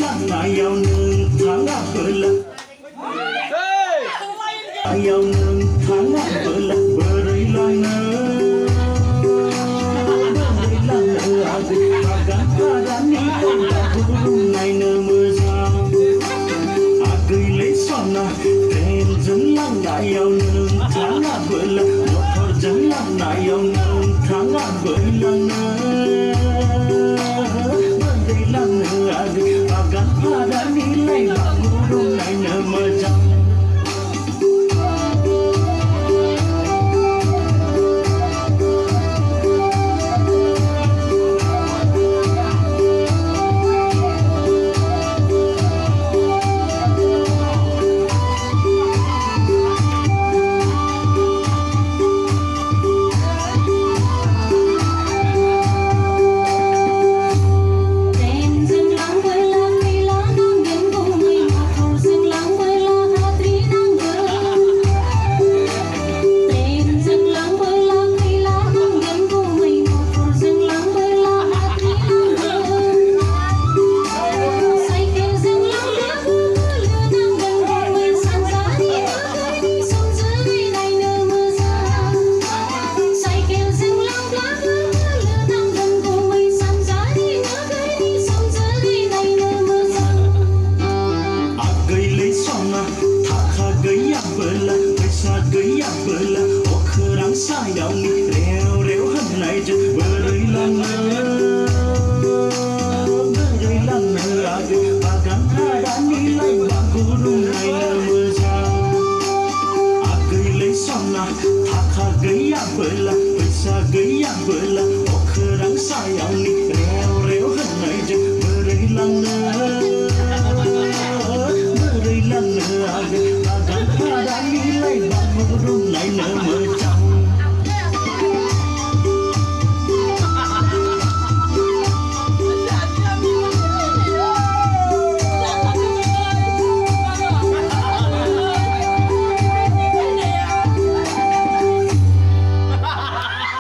lăng lại giàu nương tháng ngàn bữa là giàu nương tháng ngàn bữa là bữa đây loài nơ đây là nơ à gì và gắn ta đã ní đông là vùng ngày nơ mưa ra à cười lấy xoan à tên dân lăng lại giàu nương tháng ngàn bữa là một thôi dân lăng lại giàu nương tháng ngàn bữa là nơ đây là nơ à gì và gắn ta đã ní lấy là vùng ngày nơ mưa ra sai đầu nghĩ reo reo hân lại chân bờ đây lần nữa bờ đây lần nữa à gì và cắn ha đã nghĩ lại bạn cũ đúng ngày nở mưa ra à cây lấy xong là thạc hà gấy à bờ là bờ xa gấy à bờ là ô khờ đáng sai đầu nghĩ reo reo hân lại chân bờ đây lần nữa bờ đây lần nữa à gì và cắn ha đã nghĩ lại bạn cũ đúng ngày nở mưa